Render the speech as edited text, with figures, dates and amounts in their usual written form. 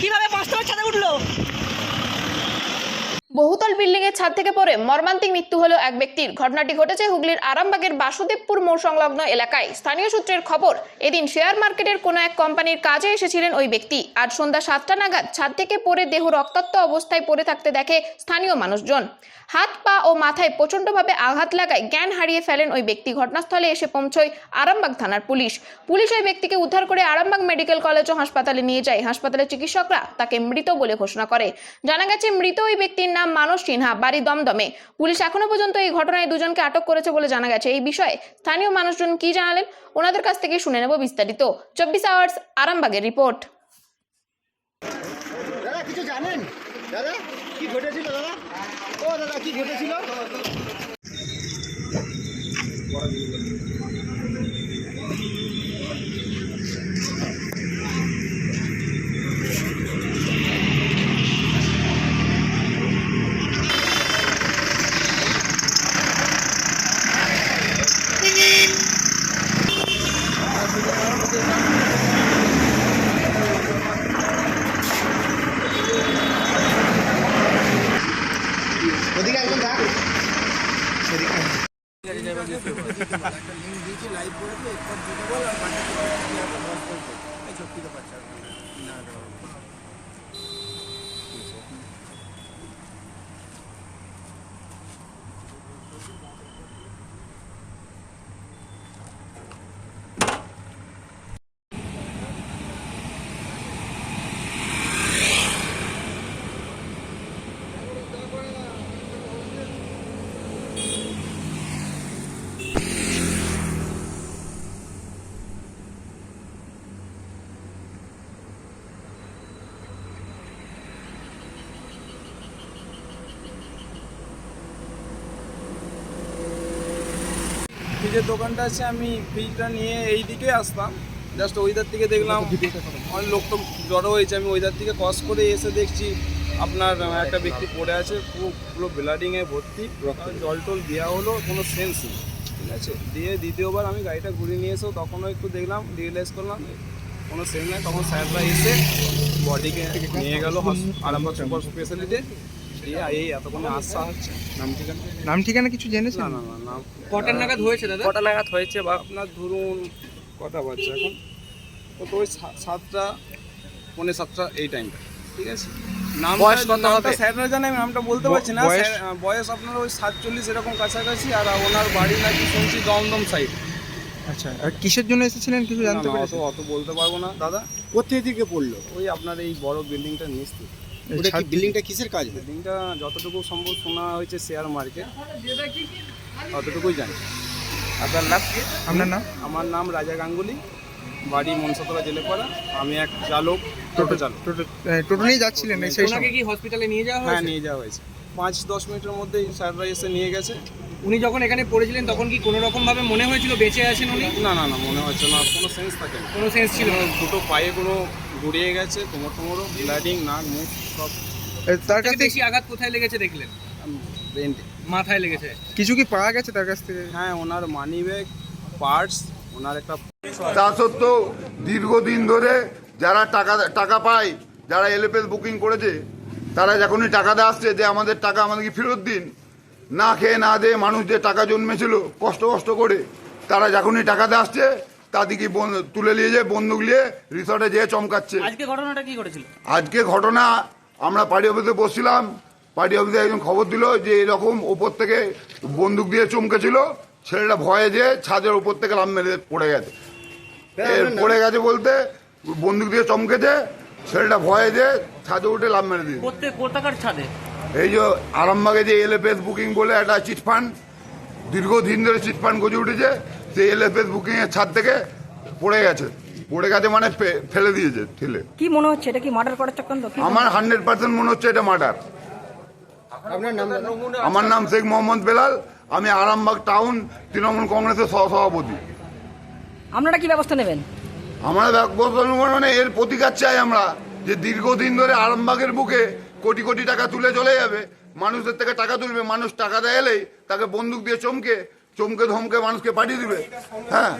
কিভাবে পাঁচতলার ছাদে উঠলো? বহুতল বিল্ডিং এর ছাদ থেকে পড়ে মর্মান্তিক মৃত্যু হলো এক ব্যক্তির। ঘটনাটি ঘটেছে হুগলির আরামবাগের বাসুদেবপুর মোড় সংলগ্ন এলাকায়। স্থানীয় সূত্রের খবর, এদিন শেয়ার মার্কেটের কোনো এক কোম্পানির কাজে এসেছিলেন ওই ব্যক্তি। আজ সন্ধ্যা 7টা নাগাদ ছাদ থেকে পড়ে দেহ রক্তাক্ত অবস্থায় পড়ে থাকতে দেখে স্থানীয় মানুষজন। হাত পা ও মাথায় প্রচণ্ডভাবে আঘাত লাগায় জ্ঞান হারিয়ে ফেলেন ওই ব্যক্তি। ঘটনাস্থলে এসে পৌঁছয় আরামবাগ থানার পুলিশ। ওই ব্যক্তিকে উদ্ধার করে আরামবাগ মেডিকেল কলেজ ও হাসপাতালে নিয়ে যায়। হাসপাতালের চিকিৎসকরা তাকে মৃত বলে ঘোষণা করে। জানা গেছে, মৃত ওই ব্যক্তির নাম মানস সিনহা, বাড়ি দমদমে। পুলিশ এখনো পর্যন্ত এই ঘটনায় দুজনকে আটক করেছে বলে জানা গেছে। এই বিষয়ে স্থানীয় মানুষজন কি জানালেন, ওনাদের কাছ থেকে শুনে নেব বিস্তারিত। 24 আওয়ার্স আরামবাগের রিপোর্ট। দাদা কিছু জানেন? দাদা কি ঘটেছিল? দাদা ও দাদা কি ঘটেছিল? ওদিকে একজন থাক, সেদিকে লাইভ করেছে ছোট্টিতে পাচ্ছে না। ফ্রিজের দোকানটা আছে, আমি ফ্রিজটা নিয়ে এই দিকে আসতাম, জাস্ট ওইদার থেকে দেখলাম অনেক লোক তো জড়ো হয়েছে। আমি ওইদার থেকে ক্রস করে এসে দেখছি আপনার একটা ব্যক্তি পড়ে আছে, পুরো ব্লাডিংয়ে ভর্তি, জল টল দেওয়া হলো, কোনো সেন্স নেই, ঠিক আছে। দিয়ে দ্বিতীয়বার আমি গাড়িটা ঘুরিয়ে নিয়ে এসেও তখনও একটু দেখলাম, রিয়েলাইজ করলাম কোনো সেন্স নেই। তখন স্যাররা এসে বডিকে নিয়ে গেল আরামবাগ সুপার স্পেশালিটি। এই এতক্ষণে আসা হচ্ছে। নাম ঠিকানা কিছু জেনেছেন? না না না নাম কটার নাগাদ হয়েছে দাদা? কটা নাগাদ হয়েছে বা আপনার ধরুন কটা বাজছে এখন, তো ওই 7টা পৌনে 7টা এই টাইমটা, ঠিক আছে। বয়স কত হবে? স্যাররা জানে, আমি নামটা বলতে পারছি না। বয়স আপনার ওই 47 এরকম কাছাকাছি। আর ওনার বাড়ি নাকি শুনছি দমদম সাইড। আচ্ছা, আর কিসের জন্য এসেছিলেন কিছু জানতে পেরেছেন? অত বলতে পারবো না দাদা। কোথা থেকে পড়লো? ওই আপনার এই বড় বিল্ডিংটা নিচ থেকে। ওটা কি বিল্ডিংটা কিসের কাজ? বিল্ডিংটা যতটুকু সম্ভব শোনা হয়েছে শেয়ার মার্কেট, ততটুকুই জানি। আপনার নাম? আপনার নাম? আমার নাম রাজা গাঙ্গুলি, বাড়ি মনসাতলা জেলেপাড়া। আমি এক চালক, টোটো চালক। টোটো নিয়ে যাচ্ছিলেন সেই সময়? ওনাকে কি হসপিটালে নিয়ে যাওয়া হ্যাঁ, হয়েছে? নিয়ে যাওয়া হয়েছে। 5-10 মিনিটের মধ্যেই স্যাররা এসে নিয়ে গেছে। উনি যখন এখানে পড়েছিলেন তখন কি কোনো রকম ভাবে মনে হয়েছিল বেঁচে আছেন উনি? না না না, মনে হচ্ছে না, কোনো সেন্স থাকে না। কোনো সেন্স ছিল না? দুটো পায়ে কোনো গড়িয়ে গেছে, কোমরও ব্লাডিং, নাক মুখ সব। তার কাছ থেকে বেশি আঘাত কোথায় লেগেছে দেখলেন? ব্রেনটে। মাথায় লেগেছে। কিছু কি পাওয়া গেছে তার কাছ থেকে? হ্যাঁ, ওনার মানি ব্যাগ, পার্টস, ওনার একটা। তা সত্ত্বেও দীর্ঘদিন ধরে যারা টাকা পায়, যারা এলএফএস বুকিং করেছে, তারা যখনই টাকাতে আসছে যে আমাদের টাকা আমাদেরকে ফেরত দিন, না খেয়ে না দিয়ে মানুষ যে টাকা জন্মেছিল কষ্ট করে, তারা যখনই টাকাতে আসছে তাদেরকে তুলে নিয়ে যেয়ে বন্দুক নিয়ে রিসর্টে যেয়ে চমকাচ্ছে। আজকে ঘটনাটা কি ঘটেছিল? আজকে ঘটনা, আমরা পার্টি অফিসে বসছিলাম, পার্টি অফিসে একজন খবর দিল যে এরকম ওপর থেকে বন্দুক দিয়ে চমকেছিল। ছেলেটা ভয়ে যে ছাদের উপর থেকে লাফ মেরে পড়ে গেছে। পড়ে গেছে বলতে বন্দুক দিয়ে চমকেছে, ছেলেটা ভয়ে যে ছাদে উঠে লাফ মেরে দিয়ে। কোথাকার ছাদে? এই যে আরামবাগে যে এলএফএস বুকিং বলে একটা চিটফান্ড, দীর্ঘদিন ধরে চিটফান্ড গজে উঠেছে, সেই এলএফএস বুকিং এর ছাদ থেকে পড়ে গেছে মানে ফেলে দিয়েছে ঠেলে। কি মনে হচ্ছে, এটা কি মার্ডার করার চক্রান্ত? আমার 100% মনে হচ্ছে এটা মার্ডার। আপনার নাম? আমার নাম শেখ মোহাম্মদ বেলাল, আমি আরামবাগ টাউন তৃণমূল কংগ্রেসের সহসভাপতি। আপনারা কি ব্যবস্থা নেবেন? আমরা মানে এর প্রতিকার চাই আমরা, যে দীর্ঘদিন ধরে আরামবাগের বুকে কোটি কোটি টাকা তুলে চলে যাবে, মানুষের থেকে টাকা তুলবে, মানুষ টাকা দেয় এলেই তাকে বন্দুক দিয়ে চমকে ধমকে মানুষকে পাঠিয়ে দিবে। হ্যাঁ।